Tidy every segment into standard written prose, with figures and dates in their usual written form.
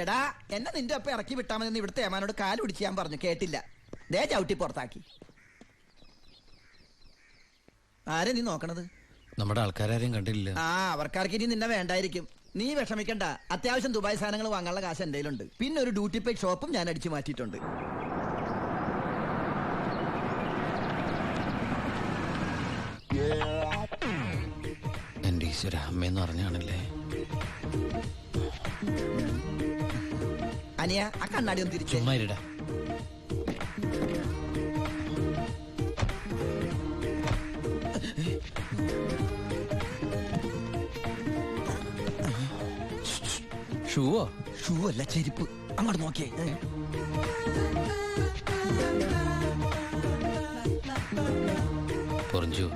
എടാ എന്നെ നിന്റെ ഒപ്പം ഇറക്കി വിട്ടാ മതി. ഇവിടുത്തെ ഏമാനോട് കാല് പിടിച്ച് ഞാൻ പറഞ്ഞു, കേട്ടില്ല. ദേ ചവിട്ടി പുറത്താക്കി. ആരെ നീ നോക്കണത്? നമ്മുടെ ആൾക്കാരും കണ്ടില്ല. അവർക്കാർക്ക് ഇനി നിന്നെ വേണ്ടായിരിക്കും. നീ വിഷമിക്കണ്ട, അത്യാവശ്യം ദുബായ് സാധനങ്ങൾ വാങ്ങാനുള്ള കാശ് എന്റെ കയ്യിലുണ്ട്. പിന്നെ ഒരു ഡ്യൂട്ടി പെയ്ഡ് ഷോപ്പും ഞാൻ അടിച്ചു മാറ്റിയിട്ടുണ്ട്. എന്റെ ഈശ്വര, അമ്മയെന്ന് പറഞ്ഞാണല്ലേ. അനിയ, ആ കണ്ണാടി ഒന്ന് തിരിച്ചു. ചുമ്മാരിടാ. ഷൂവോ? ഷൂ അല്ല, ചെരുപ്പ്. അങ്ങോട്ട് നോക്കിയേ. പൊറിഞ്ചു,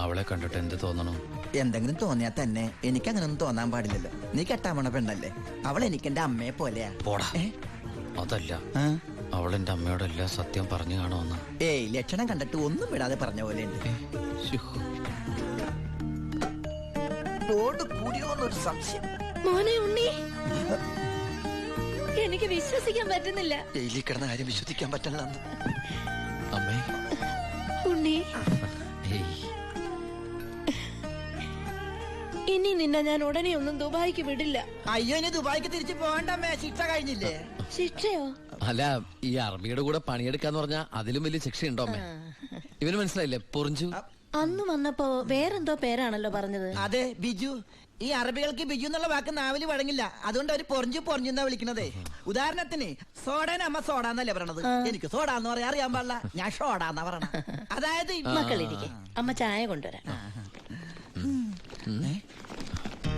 അവളെ കണ്ടിട്ട് എന്ത് തോന്നണം? എന്തെങ്കിലും തോന്നിയാ തന്നെ എനിക്കങ്ങനൊന്നും തോന്നാൻ പാടില്ലല്ലോ. നീ കെട്ടാമണ പെണ്ണല്ലേ. അവൾ എനിക്ക് എന്റെ അമ്മയെ പോലെയാ. പോടാ. അതല്ല, അവളെന്റെ അമ്മയോടെല്ലാം സത്യം പറഞ്ഞു കാണുമെന്ന്. ഏയ്, ലക്ഷണം കണ്ടിട്ട് ഒന്നും വിടാതെ പറഞ്ഞ പോലെ ഉണ്ട്. കൂടിയോന്നൊരു സംശയം. മോനെ ഉണ്ണി, എനിക്ക് വിശ്വസിക്കാൻ പറ്റുന്നില്ല. ജയിലിൽ കിടന്ന കാര്യം വിശ്വസിക്കാൻ പറ്റില്ല. അമ്മേ. ഉണ്ണി, ഇനി നിന്നെ ഞാൻ ഉടനെ ഒന്നും ദുബായിക്ക് വിടില്ല. അയ്യോ, ഇനി ദുബായിക്ക് തിരിച്ചു പോകണ്ടമ്മേ, ശിക്ഷ കഴിഞ്ഞില്ലേ? ശിക്ഷയോ? അല്ല, ഈ അറബിയുടെ കൂടെ പണിയെടുക്കാന്ന് പറഞ്ഞാ അതിലും വലിയ ശിക്ഷയുണ്ടോ അമ്മേ? ഇവന് മനസ്സിലായില്ലേ പൊറിഞ്ചു? അന്ന് വന്നപ്പോ വേറെന്തോ പേരാണല്ലോ പറഞ്ഞത്. അതെ, ബിജു. ഈ അറബികൾക്ക് ബിജു എന്നുള്ള വാക്ക് നാവില് വഴങ്ങില്ല. അതുകൊണ്ട് അവര് പൊറിഞ്ചു പൊറിഞ്ഞെന്നാ വിളിക്കണതേ. ഉദാഹരണത്തിന് സോഡേനെ അമ്മ സോഡാന്നല്ലേ പറയണത്. എനിക്ക് സോഡ എന്ന് പറയാൻ അറിയാൻ പാടില്ല, ഞാൻ ഷോഡാന്നാ പറയണ. അതായത് മക്കളിരിക്കെ, അമ്മ ചായ കൊണ്ടുവരാം.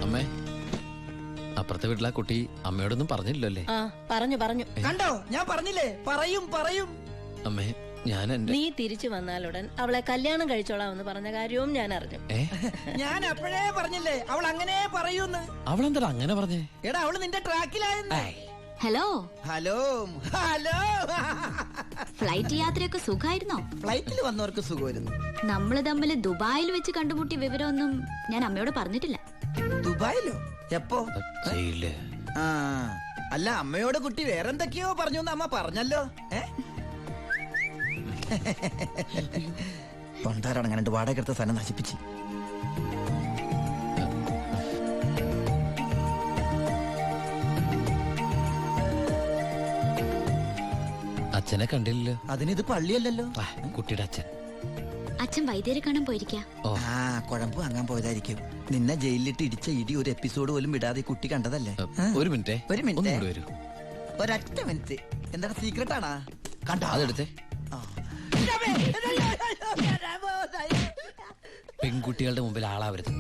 അമ്മേ, അപ്പുറത്തെ വീട്ടിലെ കുട്ടി അമ്മയോടൊന്നും പറഞ്ഞില്ലല്ലേ? പറഞ്ഞു. കണ്ടോ, ഞാൻ പറഞ്ഞില്ലേ, പറയും. അമ്മേ, ഞാൻ നീ തിരിച്ചു വന്നാലുടൻ അവളെ കല്യാണം കഴിച്ചോളാമെന്ന് പറഞ്ഞ കാര്യവും ഞാൻ അറിഞ്ഞു. ഞാൻ അപ്പോഴേ പറഞ്ഞില്ലേ അവൾ അങ്ങനെ പറയൂന്ന്. അവളെന്താ അങ്ങനെ പറഞ്ഞേ? എടാ, അവള് നിന്റെ ട്രാക്കിലായെന്ന്. Hello hello hello. ഫ്ലൈറ്റ് യാത്രയൊക്കെ സുഖമായിരുന്നോ? ഫ്ലൈറ്റിൽ വന്നവർക്ക് സുഖമായിരുന്നു. നമ്മള് തമ്മിൽ ദുബായിൽ വെച്ച് കണ്ടുമുട്ടിയ വിവരമൊന്നും ഞാൻ അമ്മയോട് പറഞ്ഞിട്ടില്ല. ദുബായിലോ? എപ്പോ? അല്ല, അമ്മയോട് കുട്ടി വേറെന്തൊക്കെയോ പറഞ്ഞു അമ്മ പറഞ്ഞല്ലോ. തൊണ്ടാരടങ്ങാണ്ട് വാടക എടുത്ത സ്ഥലം നശിപ്പിച്ച്. അച്ഛനെ കണ്ടില്ലല്ലോ. അതിനിത് പള്ളിയല്ലല്ലോ. കുട്ടിയുടെ അച്ഛൻ. അച്ഛൻ വൈദ്യരെ കാണാൻ പോയിരിക്കാ. കുഴമ്പ് വാങ്ങാൻ പോയതായിരിക്കും. നിന്നെ ജയിലിലിട്ട് ഇടിച്ച ഇടി ഒരു എപ്പിസോഡ് പോലും വിടാതെ കുട്ടി കണ്ടതല്ലേ? ഒരു മിനിറ്റ്. ഒരൊറ്റ മിനിറ്റ്. എന്താണ് സീക്രട്ട് ആണാ? കണ്ടോ? അതെടുത്തേ. പെൺകുട്ടികളുടെ മുമ്പിൽ ആളാവരുത്.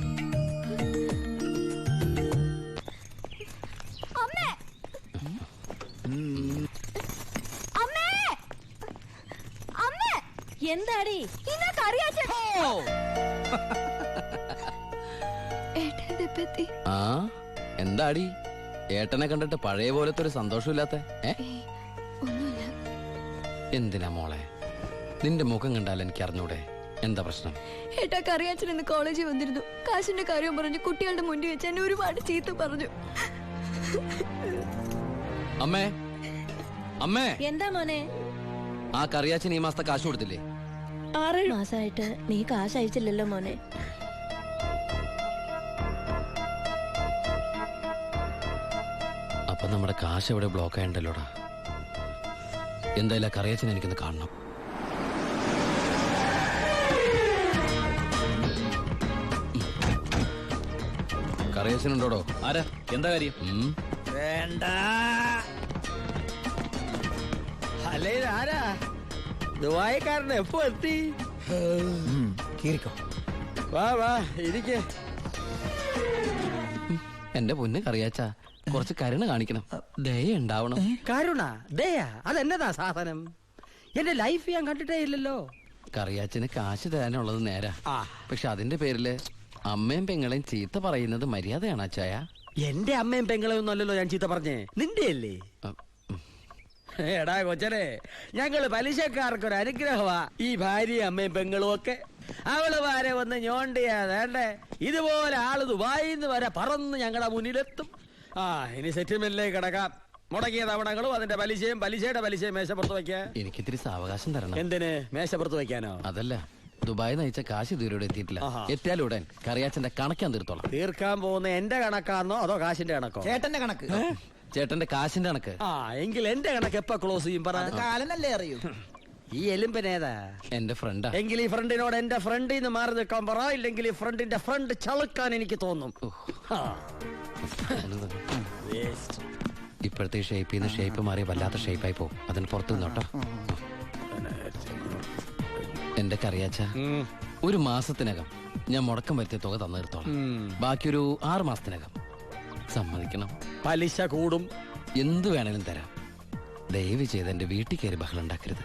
എന്താടി എന്താടി ഏട്ടനെ കണ്ടിട്ട് പഴയ പോലത്തെ ഒരു സന്തോഷമില്ലാത്ത? എന്തിനാ മോളെ, നിന്റെ മുഖം കണ്ടാൽ എനിക്ക് അറിഞ്ഞൂടെ എന്താ പ്രശ്നം? ഏട്ടാ, കറിയാച്ചൻ ഇന്ന് കോളേജിൽ വന്നിരുന്നു. കാശിന്റെ കാര്യം പറഞ്ഞു കുട്ടികളുടെ മുന്നിൽ വെച്ച് എന്നെ ഒരുപാട് ചീത്ത പറഞ്ഞു. അമ്മേ, അമ്മേ. എന്താ മോനെ? ആ കറിയാച്ചൻ ഈ മാസത്തെ കാശ് കൊടുത്തില്ലേ? 6 മാസമായിട്ട് നീ കാശ് അയച്ചില്ലല്ലോ മോനെ. അപ്പൊ നമ്മുടെ കാശ് എവിടെ ബ്ലോക്ക് ആയണ്ടല്ലോടാ. എന്തായാലും കറിയാച്ചൻ എനിക്കൊന്ന് കാണണം. കറിയാച്ചനുണ്ടോടോ? ആരാ? എന്താ കാര്യം? വേണ്ട. അല്ലേ, ആരാ? ദുബായിക്കാരൻ എപ്പോ എത്തി? വാ ഇരിക്കേ. എന്റെ പൊന്ന് കറിയാച്ച, കുറച്ച് കരുണ കാണിക്കണം, ദയ ഉണ്ടാവണം. കരുണ, ദയ, അതെന്നതാ സാധനം? എന്റെ ലൈഫ് ഞാൻ കണ്ടിട്ടേ ഇല്ലല്ലോ. കറിയാച്ചന് കാശ് തരാനുള്ളത് നേരാ. പക്ഷെ അതിന്റെ പേരില് അമ്മയും പെങ്ങളെയും ചീത്ത പറയുന്നത് മര്യാദയാണ് അച്ചായ? എന്റെ അമ്മയും പെങ്ങളെയും ഒന്നും അല്ലല്ലോ ഞാൻ ചീത്ത പറഞ്ഞേ, നിന്റെ അല്ലേ? എടാ കൊച്ചനെ, ഞങ്ങള് പലിശക്കാർക്കൊരു അനുഗ്രഹമാ ഈ ഭാര്യയും അമ്മയും പെങ്ങളും ഒക്കെ. അവള് വരെ വന്ന് ഞോണ്ടിയാ വേണ്ടേ, ഇതുപോലെ ആള് ദുബായിന്ന് വരെ പറന്ന് ഞങ്ങളുടെ മുന്നിലെത്തും. ആ ഇനി സെറ്റിൽമെന്റിലേക്ക് കിടക്കാം. മുടക്കിയ തവണകളും അതിന്റെ പലിശയും പലിശയുടെ പലിശയും മേശപ്പുറത്ത് വെക്കാൻ. എനിക്കിത്തിരി സാവകാശം തരണം. എന്തിന് മേശപ്പുറത്ത് വെക്കാനോ? അതല്ല, ദുബായി നയിച്ച കാശ് ഇതുവരെ എത്തിയിട്ടില്ല. ആഹാ. എത്തിയാലുടൻ കറിയാച്ചന്റെ കണക്കാൻ തീർത്തോളാം. തീർക്കാൻ പോകുന്ന എന്റെ കണക്കാന്നോ അതോ കാശിന്റെ കണക്കോ? ചേട്ടന്റെ കണക്ക് ചേട്ടന്റെ കാശിന്റെ കണക്ക്. ആ എങ്കിൽ എന്റെ കണക്ക് എപ്പ ക്ലോസ് ചെയ്യും പറ. അത് കാലനല്ലേ അറിയൂ. ഈ എലുമ്പനേതാ? എന്റെ ഫ്രണ്ടാ. എങ്കിൽ ഈ ഫ്രണ്ടിനോട് എന്റെ ഫ്രണ്ടിൽ നിന്ന് മാറി നിൽക്കാൻ പറ, ഇല്ലെങ്കിൽ ഈ ഫ്രണ്ടിന്റെ ഫ്രണ്ട് ചളുക്കാൻ എനിക്ക് തോന്നും. ആ. Waste. ഇപ്പോഴത്തെ ഷേപ്പിൽ നിന്ന് ഷേപ്പ് മാറി വല്ലാത്ത ഷേപ്പായി പോകും. അതിന് പുറത്തു നിന്നോട്ടോ. എന്റെ കറിയാച്ച, ഉം. ഒരു മാസത്തിനകം ഞാൻ മുടക്കം വരുത്തിയ തുക തന്നു തീർത്തോളാം. ബാക്കിയൊരു 6 മാസത്തിനകം. സമ്മതിക്കണം. പലിശ കൂടും. എന്തു വേണേലും തരാം. ദയവ് ചെയ്ത് എന്റെ വീട്ടിൽ കയറി ബഹളം ഉണ്ടാക്കരുത്.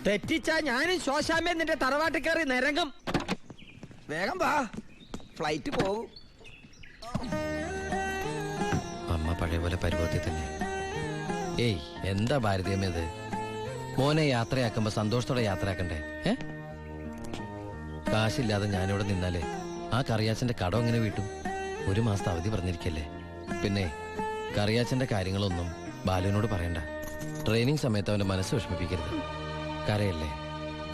തെറ്റിച്ചാ ഞാനും ശോശാമ്മ നിന്റെ തറവാട്ടിൽ കയറി നിരങ്ങും. വേഗം വാ, ഫ്ലൈറ്റ് പോകും. അമ്മ പഴയ പോലെ പരുവത്തിൽ തന്നെ. ഏയ്, എന്താ ഭാരതീയമേത്? മോനെ യാത്രയാക്കുമ്പോ സന്തോഷത്തോടെ യാത്രയാക്കണ്ടേ? കാശില്ലാതെ ഞാനിവിടെ നിന്നാലേ ആ കറിയാച്ചന്റെ കടം എങ്ങനെ വീട്ടും? 1 മാസത്തെ അവധി പറഞ്ഞിരിക്കല്ലേ. പിന്നെ കറിയാച്ചന്റെ കാര്യങ്ങളൊന്നും ബാലുവിനോട് പറയണ്ട. ട്രെയിനിങ് സമയത്ത് അവന്റെ മനസ്സ് വിഷമിപ്പിക്കരുത്. കരയല്ലേ,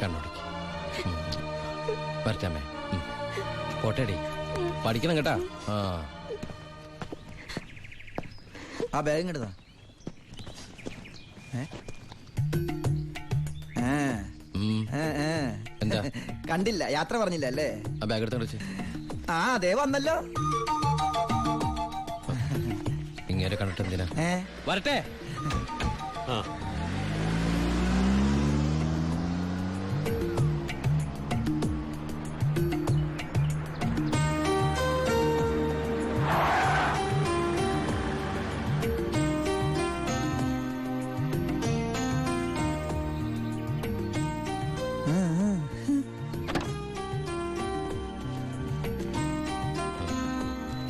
കണ്ണോടിക്ക്. വരച്ചാമേ, പോട്ടേടി. പഠിക്കണം കേട്ടാ. ആ ബാഗ് ഇങ്ങോട്ടാ. എന്താ? കണ്ടില്ല, യാത്ര പറഞ്ഞില്ല അല്ലേ? ആ ബാഗ് എടുത്ത് വിളിച്ച്. ആ അതേ വന്നല്ലോ. ഇങ്ങനെ കണ്ടിട്ട് എന്തിനാ? വരട്ടെ.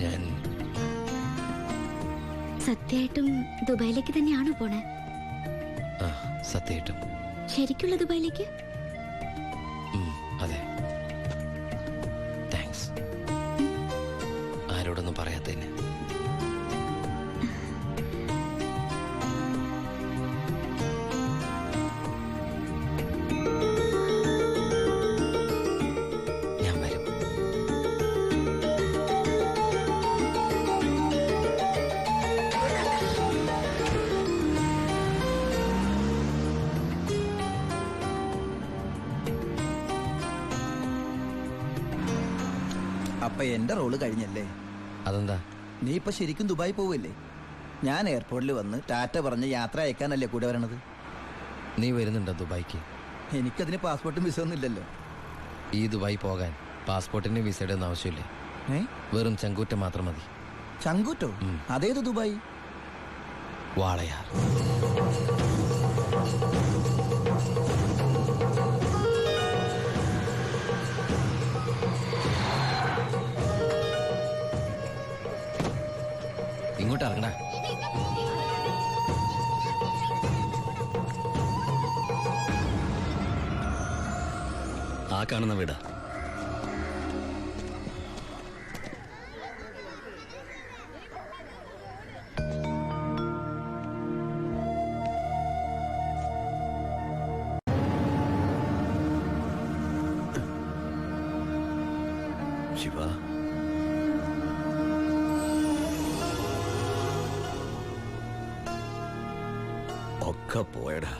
ഞാൻ സത്യമായിട്ടും ദുബായിലേക്ക് തന്നെയാണോ പോണേ? സത്യമായിട്ടും. ശരിക്കുള്ള ദുബായിലേക്ക്? അതെ. താങ്ക്സ്. ആരോടൊന്നും പറയാത്തതിന്. ഞാൻ വരും. അപ്പൊ എന്റെ റോള് കഴിഞ്ഞല്ലേ? അതെന്താ? നീ ഇപ്പൊ ശരിക്കും ദുബായി പോവല്ലേ? ഞാൻ എയർപോർട്ടിൽ വന്ന് ടാറ്റ പറഞ്ഞ് യാത്ര അയക്കാനല്ലേ കൂടെ വരണത്? നീ വരുന്നുണ്ടോ ദുബായിക്ക്? എനിക്കതിന് പാസ്പോർട്ടും വിസ ഒന്നും ഇല്ലല്ലോ. ഈ ദുബായി പോകാൻ പാസ്പോർട്ടിന്റെ വിസയുടെ ഒന്നും ആവശ്യമില്ല. വെറും ചങ്കൂറ്റം മാത്രം മതി. ചങ്കൂറ്റോ? അതേത് ദുബായി? വാളയാർ. ഇങ്ങോട്ട് ഇറങ്ങടാ. ആ കാണുന്ന വീടാ. ശിവ, ഒക്കെ പോയടാ.